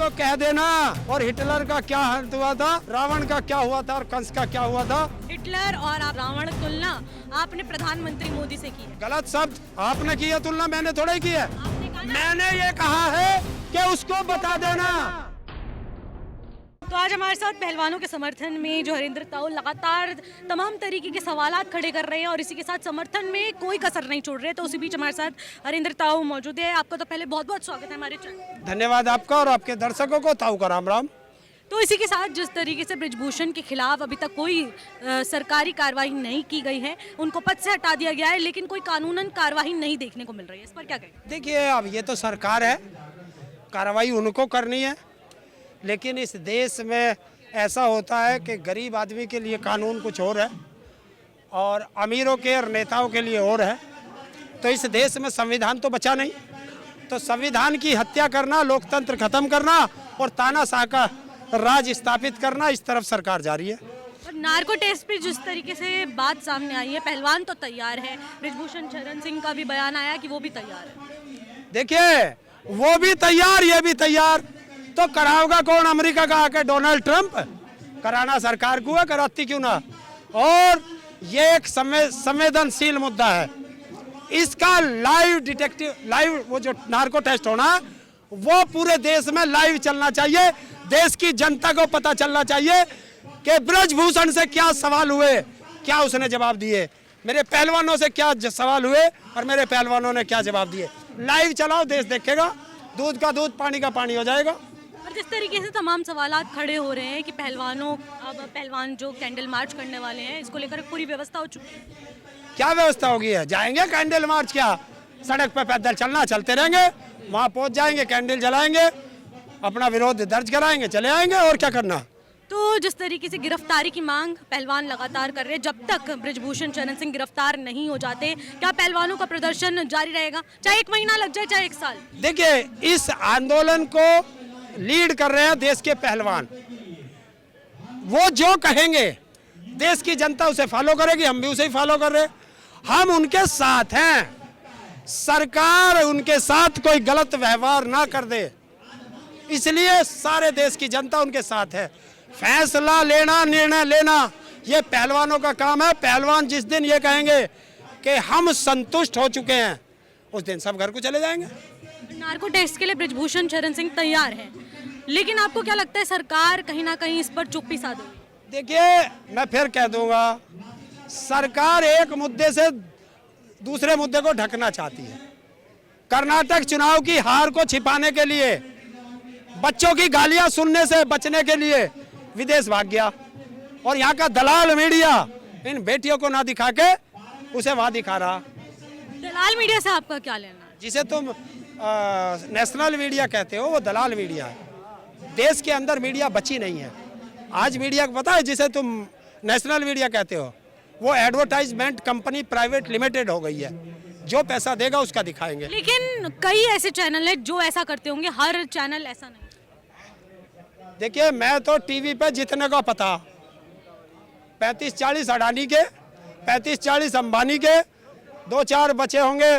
को कह देना। और हिटलर का क्या अंत हुआ था, रावण का क्या हुआ था और कंस का क्या हुआ था। हिटलर और रावण तुलना आपने प्रधानमंत्री मोदी से की है। गलत शब्द आपने की है तुलना, मैंने थोड़ा ही की है। मैंने ये कहा है कि उसको बता देना। तो आज हमारे साथ पहलवानों के समर्थन में जो हरिंदर ताऊ लगातार तमाम तरीके के सवालात खड़े कर रहे हैं और इसी के साथ समर्थन में कोई कसर नहीं छोड़ रहे, तो उसी बीच हमारे साथ हरिंदर ताऊ मौजूद है। आपका तो पहले बहुत बहुत स्वागत है हमारे चैनल। धन्यवाद आपका और आपके दर्शकों को ताऊ का राम राम। तो इसी के साथ जिस तरीके से ब्रिजभूषण के खिलाफ अभी तक कोई सरकारी कार्रवाई नहीं की गई है, उनको पद से हटा दिया गया है, लेकिन कोई कानूनन कार्रवाई नहीं देखने को मिल रही है, इस पर क्या कहें? देखिए, अब ये तो सरकार है, कार्रवाई उनको करनी है, लेकिन इस देश में ऐसा होता है कि गरीब आदमी के लिए कानून कुछ और है और अमीरों के और नेताओं के लिए और है। तो इस देश में संविधान तो बचा नहीं, तो संविधान की हत्या करना, लोकतंत्र खत्म करना और तानाशाह का राज स्थापित करना, इस तरफ सरकार जा रही है। और नार्को टेस्ट पे जिस तरीके से बात सामने आई है, पहलवान तो तैयार है, ब्रिजभूषण शरण सिंह का भी बयान आया कि वो भी तैयार है। देखिए, वो भी तैयार, ये भी तैयार, तो कराओगा कौन? अमेरिका का आके डोनाल्ड ट्रंप? कराना सरकार को है, कराती क्यों ना। और ये एक संवेदनशील मुद्दा है, इसका लाइव वो जो नार्को टेस्ट होना, वो पूरे देश में लाइव चलना चाहिए। देश की जनता को पता चलना चाहिए कि ब्रजभूषण से क्या सवाल हुए, क्या उसने जवाब दिए, मेरे पहलवानों से क्या सवाल हुए और मेरे पहलवानों ने क्या जवाब दिए। लाइव चलाओ, देश देखेगा, दूध का दूध, पानी का पानी हो जाएगा। और जिस तरीके से तमाम सवालात खड़े हो रहे हैं कि पहलवान जो कैंडल मार्च करने वाले हैं, इसको लेकर पूरी व्यवस्था हो चुकी है। क्या व्यवस्था होगी है? जाएंगे कैंडल मार्च, क्या सड़क पे पैदल चलना, चलते रहेंगे, वहां पहुंच जाएंगे, कैंडल जलाएंगे, अपना विरोध दर्ज कराएंगे, चले आएंगे, और क्या करना। तो जिस तरीके से गिरफ्तारी की मांग पहलवान लगातार कर रहे हैं, जब तक ब्रिजभूषण शरण सिंह गिरफ्तार नहीं हो जाते, क्या पहलवानों का प्रदर्शन जारी रहेगा, चाहे 1 महीना लग जाए, चाहे 1 साल? देखिए, इस आंदोलन को लीड कर रहे हैं देश के पहलवान। वो जो कहेंगे देश की जनता उसे फॉलो करेगी, हम भी उसे ही फॉलो कर रहे हैं, हम उनके साथ हैं। सरकार उनके साथ कोई गलत व्यवहार ना कर दे, इसलिए सारे देश की जनता उनके साथ है। फैसला लेना, निर्णय लेना, ये पहलवानों का काम है। पहलवान जिस दिन ये कहेंगे कि हम संतुष्ट हो चुके हैं, उस दिन सब घर को चले जाएंगे। नार्को टेस्ट के लिए ब्रिजभूषण शरण सिंह तैयार है, लेकिन आपको क्या लगता है सरकार कहीं ना कहीं इस पर चुप्पी साधेगी? देखिए, मैं फिर कह दूंगा, सरकार एक मुद्दे से दूसरे मुद्दे को ढकना चाहती है। कर्नाटक चुनाव की हार को छिपाने के लिए, बच्चों की गालियां सुनने से बचने के लिए विदेश भाग गया, और यहाँ का दलाल मीडिया इन बेटियों को ना दिखा के उसे वहां दिखा रहा। दलाल मीडिया से आपका क्या लेना है? जिसे तुम नेशनल मीडिया कहते हो, वो दलाल मीडिया है। देश के अंदर मीडिया बची नहीं है। आज मीडिया को पता है, जिसे तुम नेशनल मीडिया कहते हो, वो एडवर्टाइजमेंट कंपनी प्राइवेट लिमिटेड हो गई है। जो पैसा देगा उसका दिखाएंगे। लेकिन कई ऐसे चैनल हैं जो ऐसा करते होंगे, हर चैनल ऐसा नहीं। देखिए, मैं तो टीवी पे जितने को पता, 35-40 अडानी के, 35-40 अंबानी के, 2-4 बचे होंगे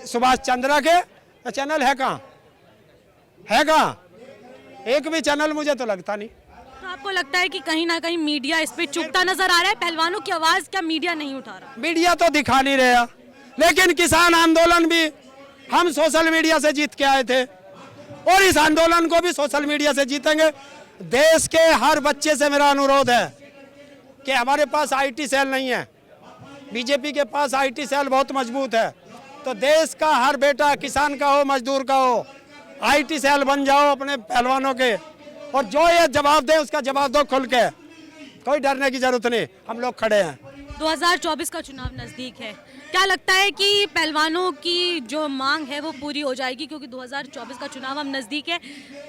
सुभाष चंद्रा के, चैनल है कहाँ? है कहाँ? एक भी चैनल मुझे तो लगता नहीं। तो आपको लगता है कि कहीं ना कहीं मीडिया इस पे चुपता नजर आ रहा है? पहलवानों की आवाज क्या मीडिया नहीं उठा रहा? मीडिया तो दिखा नहीं रहा, लेकिन किसान आंदोलन भी हम सोशल मीडिया से जीत के आए थे, और इस आंदोलन को भी सोशल मीडिया से जीतेंगे। देश के हर बच्चे से मेरा अनुरोध है कि हमारे पास आईटी सेल नहीं है, बीजेपी के पास आईटी सेल बहुत मजबूत है, तो देश का हर बेटा, किसान का हो, मजदूर का हो, आईटी सेल बन जाओ अपने पहलवानों के, और जो ये जवाब दे उसका जवाब दो खुल के, कोई डरने की जरूरत नहीं, हम लोग खड़े हैं। 2024 का चुनाव नजदीक है, क्या लगता है कि पहलवानों की जो मांग है वो पूरी हो जाएगी? क्योंकि 2024 का चुनाव अब नजदीक है,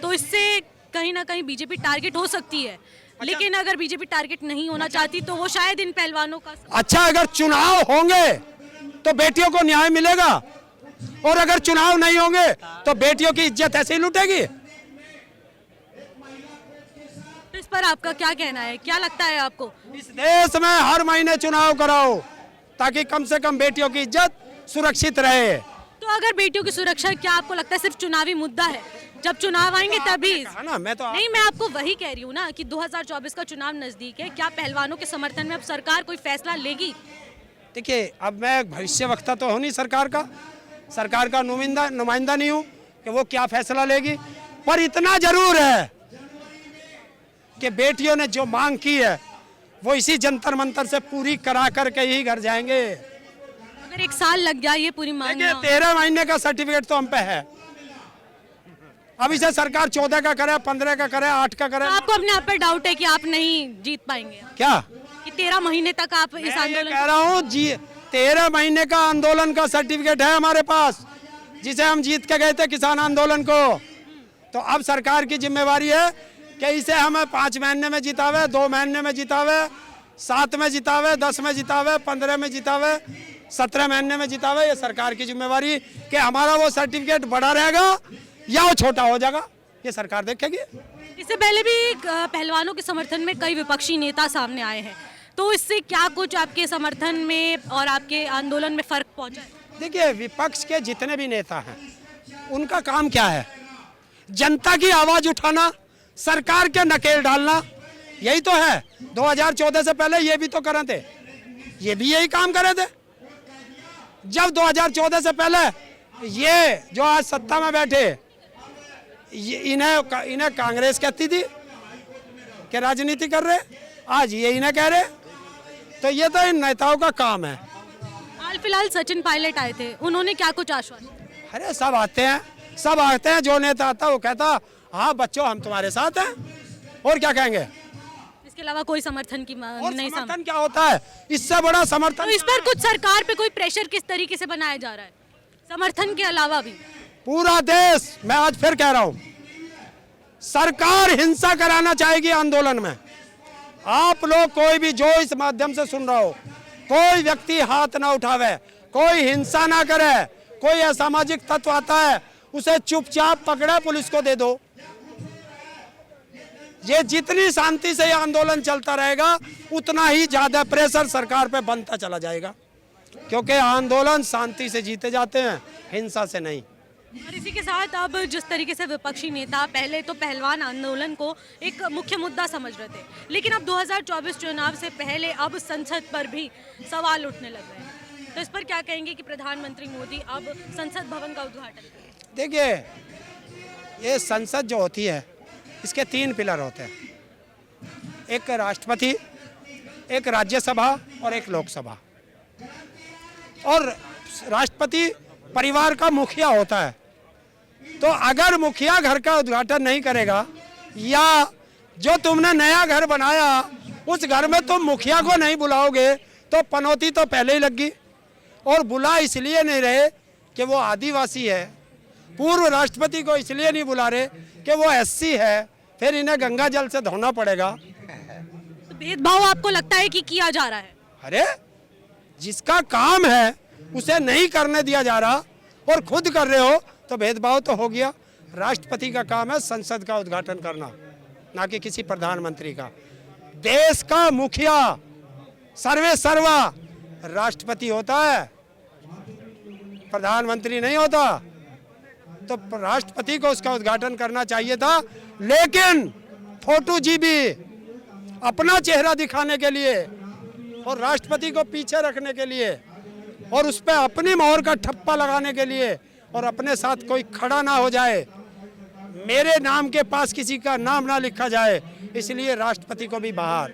तो इससे कहीं ना कहीं बीजेपी टारगेट हो सकती है। लेकिन अगर बीजेपी टारगेट नहीं होना चाहती तो वो शायद इन पहलवानों का। अच्छा, अगर चुनाव होंगे तो बेटियों को न्याय मिलेगा, और अगर चुनाव नहीं होंगे तो बेटियों की इज्जत ऐसे ही लूटेगी। तो इस पर आपका क्या कहना है, क्या लगता है आपको? इस देश में हर महीने चुनाव कराओ, ताकि कम से कम बेटियों की इज्जत सुरक्षित रहे। तो अगर बेटियों की सुरक्षा, क्या आपको लगता है सिर्फ चुनावी मुद्दा है? जब चुनाव आएंगे तभी। कहा ना, मैं तो नहीं, मैं आपको वही कह रही हूँ ना कि 2024 का चुनाव नजदीक है, क्या पहलवानों के समर्थन में अब सरकार कोई फैसला लेगी? देखिए, अब मैं भविष्यवक्ता तो हूँ नहीं सरकार का नुमाइंदा नहीं हूँ कि वो क्या फैसला लेगी, पर इतना जरूर है कि बेटियों ने जो मांग की है वो इसी जंतर मंतर से पूरी करा करके ही घर जाएंगे। अगर 1 साल लग जाए ये पूरी मांग देखिए, ना हो। 13 महीने का सर्टिफिकेट तो हम पे है। अब इसे सरकार 14 का करे, 15 का करे, 8 का करे। तो आपको अपने आप पर डाउट है कि आप नहीं जीत पाएंगे, क्या कि 13 महीने तक आप इस मैं ये आंदोलन कह रहा हूँ, 13 महीने का आंदोलन का सर्टिफिकेट है हमारे पास, जिसे हम जीत के गए थे किसान आंदोलन को। तो अब सरकार की जिम्मेवारी है कि इसे हमें 5 महीने में जितावे, 2 महीने में जितावे, 7 में जितावे, 10 में जितावे, 15 में जितावे, 17 महीने में जितावे। ये सरकार की जिम्मेवारी कि हमारा वो सर्टिफिकेट बड़ा रहेगा या वो छोटा हो जाएगा, ये सरकार देखेगी। इससे पहले भी पहलवानों के समर्थन में कई विपक्षी नेता सामने आए हैं, तो इससे क्या कुछ आपके समर्थन में और आपके आंदोलन में फर्क पहुंचा है? देखिए, विपक्ष के जितने भी नेता हैं उनका काम क्या है? जनता की आवाज उठाना, सरकार के नकेल डालना, यही तो है। 2014 से पहले ये भी तो करे थे, ये भी यही काम करे थे। जब 2014 से पहले ये जो आज सत्ता में बैठे, इन्हें कांग्रेस कहती थी कि राजनीति कर रहे, आज ये इन्हें कह रहे। तो ये तो इन नेताओं का काम है। हाल फिलहाल सचिन पायलट आए थे, उन्होंने क्या कुछ आश्वासन? अरे सब आते हैं, जो नेता आता है वो कहता हाँ बच्चों हम तुम्हारे साथ हैं, और क्या कहेंगे? इसके अलावा कोई समर्थन की और नहीं समर्थन क्या होता है? इससे बड़ा समर्थन तो इस पर कुछ सरकार पे कोई प्रेशर किस तरीके से बनाया जा रहा है, समर्थन के अलावा भी? पूरा देश, मैं आज फिर कह रहा हूं, सरकार हिंसा कराना चाहेगी आंदोलन में। आप लोग कोई भी जो इस माध्यम से सुन रहा हो, कोई व्यक्ति हाथ ना उठावे, कोई हिंसा ना करे, कोई असामाजिक तत्व आता है उसे चुपचाप पकड़े, पुलिस को दे दो। ये जितनी शांति से ये आंदोलन चलता रहेगा उतना ही ज्यादा प्रेशर सरकार पे बनता चला जाएगा, क्योंकि आंदोलन शांति से जीते जाते हैं, हिंसा से नहीं। और इसी के साथ अब जिस तरीके से विपक्षी नेता पहले तो पहलवान आंदोलन को एक मुख्य मुद्दा समझ रहे थे, लेकिन अब 2024 चुनाव से पहले अब संसद पर भी सवाल उठने लग रहे हैं, तो इस पर क्या कहेंगे कि प्रधानमंत्री मोदी अब संसद भवन का उद्घाटन करें? देखिए, ये संसद जो होती है इसके 3 पिलर होते हैं, एक राष्ट्रपति, एक राज्यसभा और एक लोकसभा। और राष्ट्रपति परिवार का मुखिया होता है, तो अगर मुखिया घर का उद्घाटन नहीं करेगा या जो तुमने नया घर बनाया उस घर में तुम मुखिया को नहीं बुलाओगे तो पनौती तो पहले ही लगी। और बुला इसलिए नहीं रहे कि वो आदिवासी है, पूर्व राष्ट्रपति को इसलिए नहीं बुला रहे कि वो एससी है, फिर इन्हें गंगा जल से धोना पड़ेगा। तो भेदभाव आपको लगता है कि किया जा रहा है? अरे जिसका काम है उसे नहीं करने दिया जा रहा और खुद कर रहे हो तो भेदभाव तो हो गया। राष्ट्रपति का काम है संसद का उद्घाटन करना, ना कि किसी प्रधानमंत्री का। देश का मुखिया सर्वे सर्वा राष्ट्रपति होता है, प्रधानमंत्री नहीं होता। तो राष्ट्रपति को उसका उद्घाटन करना चाहिए था, लेकिन फोटो जीबी अपना चेहरा दिखाने के लिए और राष्ट्रपति को पीछे रखने के लिए और उस पर अपनी मोहर का ठप्पा लगाने के लिए और अपने साथ कोई खड़ा ना हो जाए, मेरे नाम के पास किसी का नाम ना लिखा जाए, इसलिए राष्ट्रपति को भी बाहर।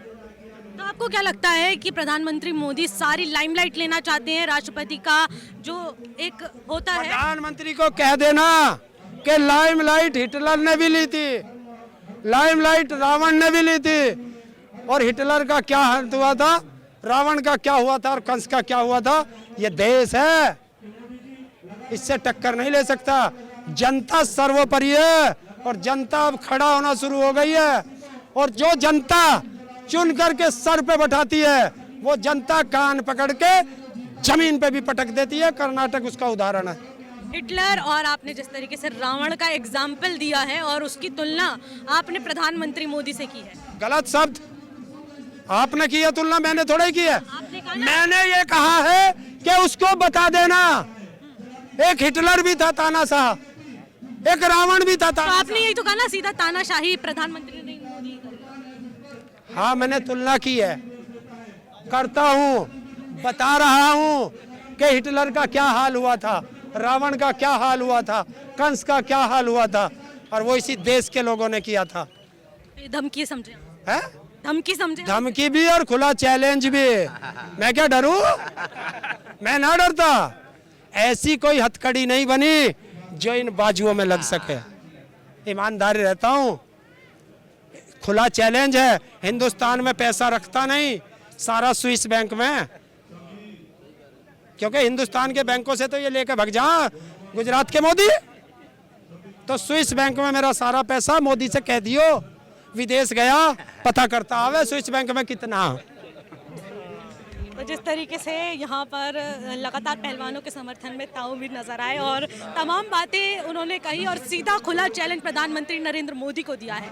तो आपको क्या लगता है कि प्रधानमंत्री मोदी सारी लाइमलाइट लेना चाहते हैं? राष्ट्रपति का जो एक होता है, प्रधानमंत्री को कह देना कि लाइमलाइट हिटलर ने भी ली थी, लाइमलाइट रावण ने भी ली थी, और हिटलर का क्या अंत हुआ था, रावण का क्या हुआ था और कंस का क्या हुआ था। ये देश है, इससे टक्कर नहीं ले सकता। जनता सर्वोपरि है और जनता अब खड़ा होना शुरू हो गई है, और जो जनता चुन करके सर पे बैठाती है वो जनता कान पकड़ के जमीन पे भी पटक देती है। कर्नाटक उसका उदाहरण है। हिटलर और आपने जिस तरीके से रावण का एग्जाम्पल दिया है और उसकी तुलना आपने प्रधानमंत्री मोदी से की है, गलत शब्द आपने की है, तुलना मैंने थोड़ा ही की है। आपने कहा ना, मैंने ये कहा है कि उसको बता देना, एक हिटलर भी था तानाशाह, एक रावण भी था तो आपने यही तो कहा ना, सीधा तानाशाही प्रधानमंत्री नरेंद्र मोदी। हाँ, मैंने तुलना की है, करता हूँ, बता रहा हूँ कि हिटलर का क्या हाल हुआ था, रावण का क्या हाल हुआ था, कंस का क्या हाल हुआ था, और वो इसी देश के लोगों ने किया था। ये धमकी समझे, है धमकी समझे। धमकी भी और खुला चैलेंज भी। मैं क्या डरूं? मैं ना डरता। ऐसी कोई हथकड़ी नहीं बनी जो इन बाजुओं में लग सके। ईमानदारी रहता हूं, खुला चैलेंज है। हिंदुस्तान में पैसा रखता नहीं, सारा स्विस बैंक में, क्योंकि हिंदुस्तान के बैंकों से तो ये लेके भाग जा गुजरात के मोदी। तो स्विस बैंक में मेरा सारा पैसा, मोदी से कह दियो विदेश गया पता करता आवे स्विस बैंक में कितना। तो जिस तरीके से यहाँ पर लगातार पहलवानों के समर्थन में ताउम्मीद नजर आए और तमाम बातें उन्होंने कही और सीधा खुला चैलेंज प्रधानमंत्री नरेंद्र मोदी को दिया है।